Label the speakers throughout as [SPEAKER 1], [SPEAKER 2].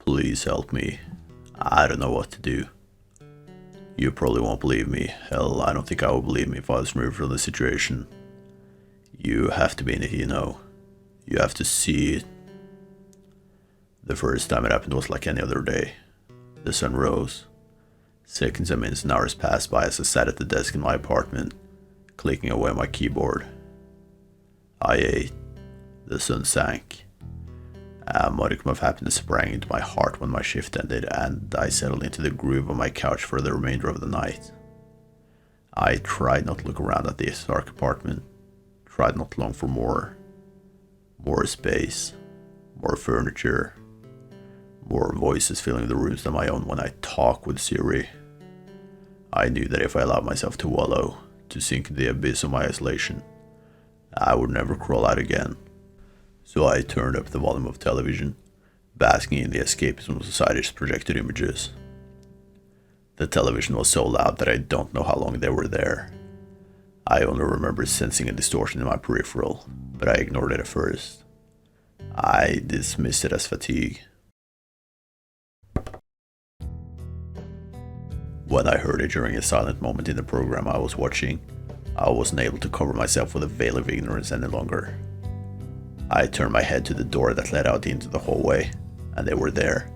[SPEAKER 1] Please help me. I don't know what to do. You probably won't believe me. Hell, I don't think I would believe me if I was removed from the situation. You have to be in it, you know. You have to see it. The first time it happened was like any other day. The sun rose. Seconds and minutes and hours passed by as I sat at the desk in my apartment, clicking away on my keyboard. I ate. The sun sank. A modicum of happiness sprang into my heart when my shift ended and I settled into the groove of my couch for the remainder of the night. I tried not to look around at the dark apartment, tried not to long for more. More space, more furniture, more voices filling the rooms than my own when I talk with Siri. I knew that if I allowed myself to wallow, to sink in the abyss of my isolation, I would never crawl out again. So I turned up the volume of television, basking in the escapism of society's projected images. The television was so loud that I don't know how long they were there. I only remember sensing a distortion in my peripheral, but I ignored it at first. I dismissed it as fatigue. When I heard it during a silent moment in the program I was watching, I wasn't able to cover myself with a veil of ignorance any longer. I turned my head to the door that led out into the hallway, and they were there,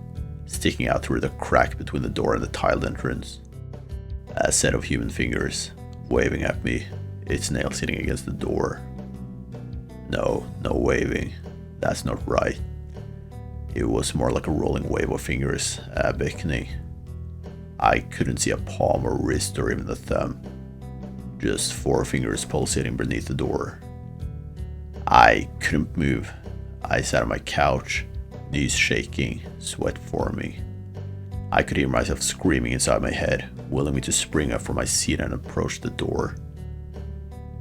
[SPEAKER 1] sticking out through the crack between the door and the tiled entrance. A set of human fingers, waving at me, its nails hitting against the door. No waving. That's not right. It was more like a rolling wave of fingers, beckoning. I couldn't see a palm or wrist or even the thumb. Just 4 fingers pulsating beneath the door. I couldn't move. I sat on my couch, knees shaking, sweat forming. I could hear myself screaming inside my head, willing me to spring up from my seat and approach the door.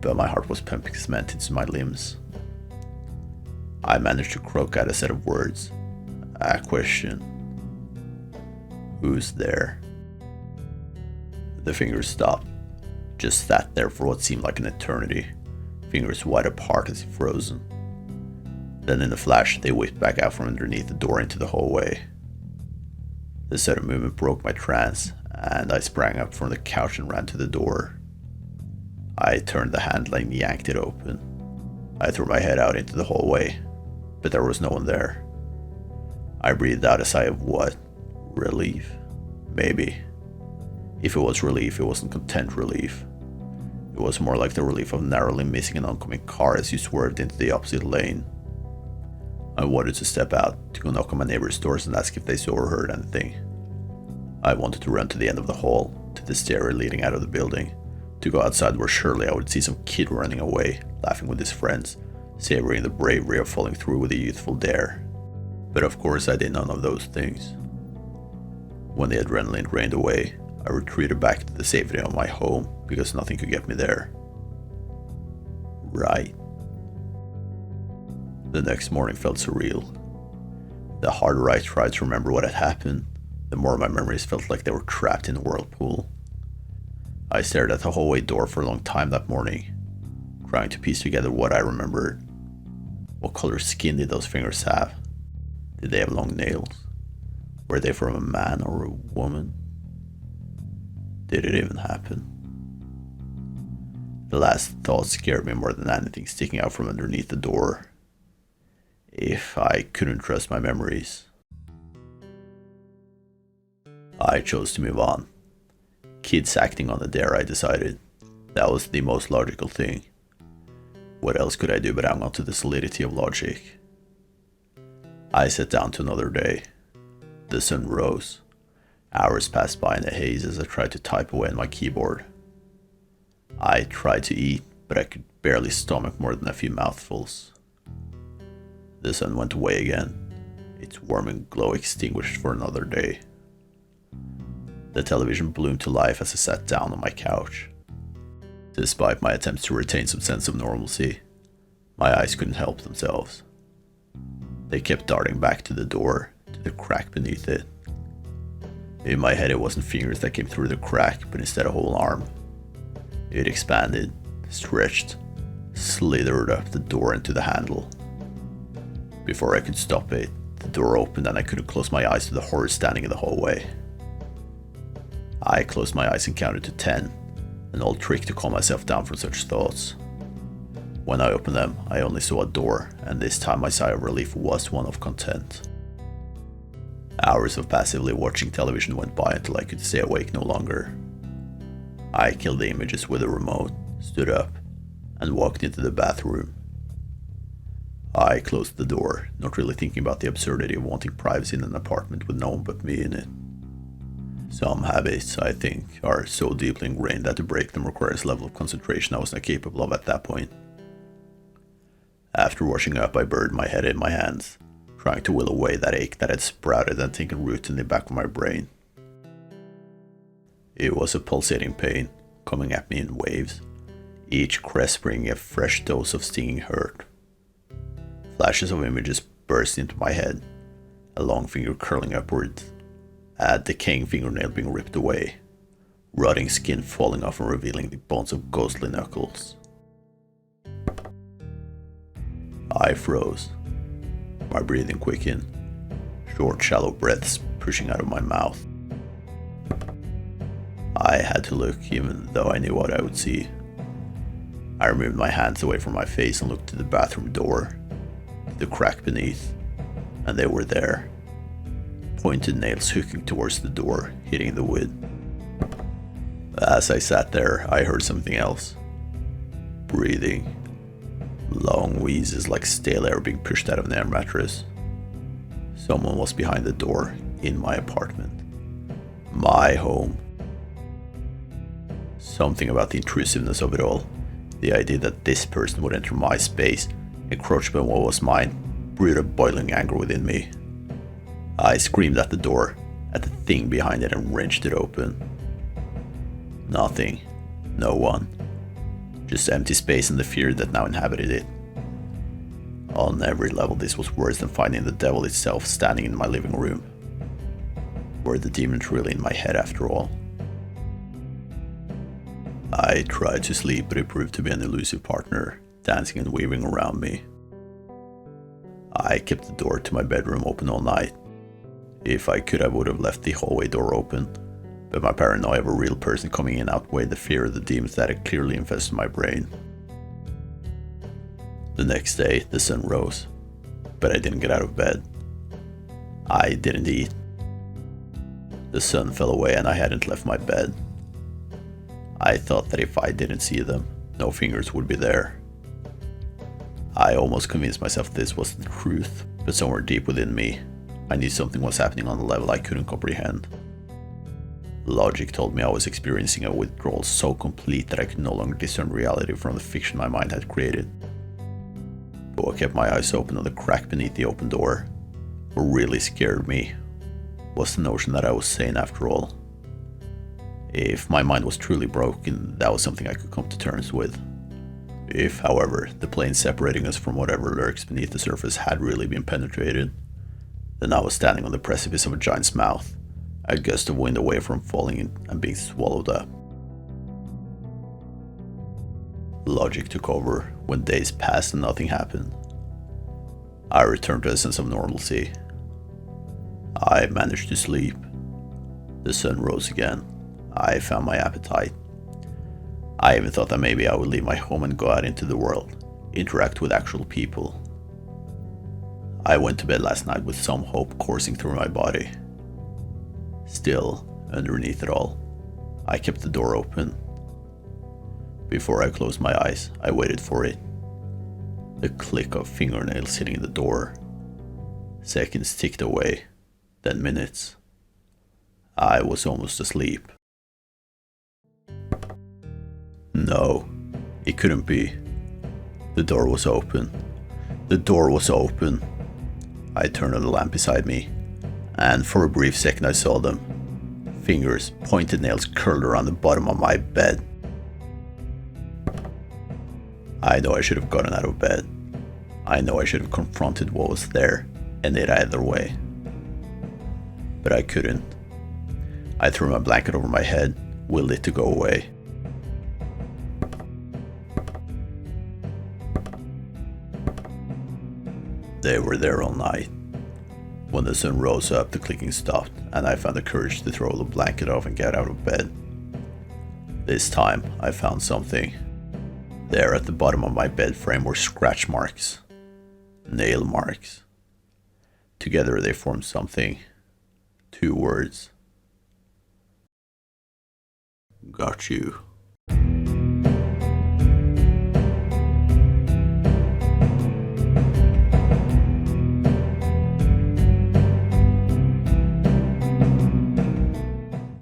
[SPEAKER 1] But my heart was pumping cement into my limbs. I managed to croak out a set of words. A question. Who's there? The fingers stopped. Just sat there for what seemed like an eternity, fingers wide apart as if frozen. Then in a flash, they whipped back out from underneath the door into the hallway. The sudden movement broke my trance, and I sprang up from the couch and ran to the door. I turned the handle and yanked it open. I threw my head out into the hallway, but there was no one there. I breathed out a sigh of what? Relief? Maybe. If it was relief, it wasn't content relief. It was more like the relief of narrowly missing an oncoming car as you swerved into the opposite lane. I wanted to step out, to go knock on my neighbor's doors and ask if they saw or heard anything. I wanted to run to the end of the hall, to the stairway leading out of the building, to go outside where surely I would see some kid running away, laughing with his friends, savoring the bravery of falling through with a youthful dare. But of course I did none of those things. When the adrenaline drained away, I retreated back to the safety of my home because nothing could get me there. Right. The next morning felt surreal. The harder I tried to remember what had happened, the more my memories felt like they were trapped in a whirlpool. I stared at the hallway door for a long time that morning, trying to piece together what I remembered. What color skin did those fingers have? Did they have long nails? Were they from a man or a woman? Did it even happen? The last thought scared me more than anything sticking out from underneath the door. If I couldn't trust my memories. I chose to move on. Kids acting on the dare, I decided. That was the most logical thing. What else could I do but hang on to the solidity of logic? I sat down to another day. The sun rose. Hours passed by in a haze as I tried to type away on my keyboard. I tried to eat, but I could barely stomach more than a few mouthfuls. The sun went away again, its warming glow extinguished for another day. The television bloomed to life as I sat down on my couch. Despite my attempts to retain some sense of normalcy, my eyes couldn't help themselves. They kept darting back to the door, to the crack beneath it. In my head, it wasn't fingers that came through the crack, but instead a whole arm. It expanded, stretched, slithered up the door into the handle. Before I could stop it, The door opened and I couldn't close my eyes to the horror standing in the hallway. I closed my eyes and counted to 10, an old trick to calm myself down from such thoughts. When I opened them, I only saw a door, and this time my sigh of relief was one of content. Hours of passively watching television went by until I could stay awake no longer. I killed the images with a remote, stood up, and walked into the bathroom. I closed the door, not really thinking about the absurdity of wanting privacy in an apartment with no one but me in it. Some habits, I think, are so deeply ingrained that to break them requires a level of concentration I was not capable of at that point. After washing up, I buried my head in my hands, trying to will away that ache that had sprouted and taken root in the back of my brain. It was a pulsating pain, coming at me in waves, each crest bringing a fresh dose of stinging hurt. Flashes of images burst into my head, a long finger curling upwards, a decaying fingernail being ripped away, rotting skin falling off and revealing the bones of ghostly knuckles. I froze, my breathing quickened, short shallow breaths pushing out of my mouth. I had to look even though I knew what I would see. I removed my hands away from my face and looked to the bathroom door, to the crack beneath, and they were there. Pointed nails hooking towards the door, hitting the wood. As I sat there, I heard something else. Breathing. Long wheezes like stale air being pushed out of an air mattress. Someone was behind the door, in my apartment. My home. Something about the intrusiveness of it all, the idea that this person would enter my space, encroach upon what was mine, brewed a boiling anger within me. I screamed at the door, at the thing behind it, and wrenched it open. Nothing. No one. Just empty space and the fear that now inhabited it. On every level, this was worse than finding the devil itself standing in my living room. Were the demons really in my head after all? I tried to sleep, but it proved to be an elusive partner, dancing and weaving around me. I kept the door to my bedroom open all night. If I could, I would have left the hallway door open, but my paranoia of a real person coming in outweighed the fear of the demons that had clearly infested my brain. The next day, the sun rose, but I didn't get out of bed. I didn't eat. The sun fell away and I hadn't left my bed. I thought that if I didn't see them, no fingers would be there. I almost convinced myself this was the truth, but somewhere deep within me, I knew something was happening on a level I couldn't comprehend. Logic told me I was experiencing a withdrawal so complete that I could no longer discern reality from the fiction my mind had created. But what kept my eyes open on the crack beneath the open door, what really scared me, was the notion that I was sane after all. If my mind was truly broken, that was something I could come to terms with. If, however, the plane separating us from whatever lurks beneath the surface had really been penetrated, then I was standing on the precipice of a giant's mouth, a gust of wind away from falling in and being swallowed up. Logic took over when days passed and nothing happened. I returned to a sense of normalcy. I managed to sleep. The sun rose again. I found my appetite. I even thought that maybe I would leave my home and go out into the world, interact with actual people. I went to bed last night with some hope coursing through my body. Still, underneath it all, I kept the door open. Before I closed my eyes, I waited for it. The click of fingernails hitting the door. Seconds ticked away, then minutes. I was almost asleep. No, it couldn't be. The door was open. The door was open. I turned on the lamp beside me, and for a brief second I saw them. Fingers, pointed nails curled around the bottom of my bed. I know I should have gotten out of bed. I know I should have confronted what was there, and it either way. But I couldn't. I threw my blanket over my head, willed it to go away. They were there all night. When the sun rose up, the clicking stopped, and I found the courage to throw the blanket off and get out of bed. This time, I found something. There at the bottom of my bed frame were scratch marks. Nail marks. Together they formed something. 2 words. Got you.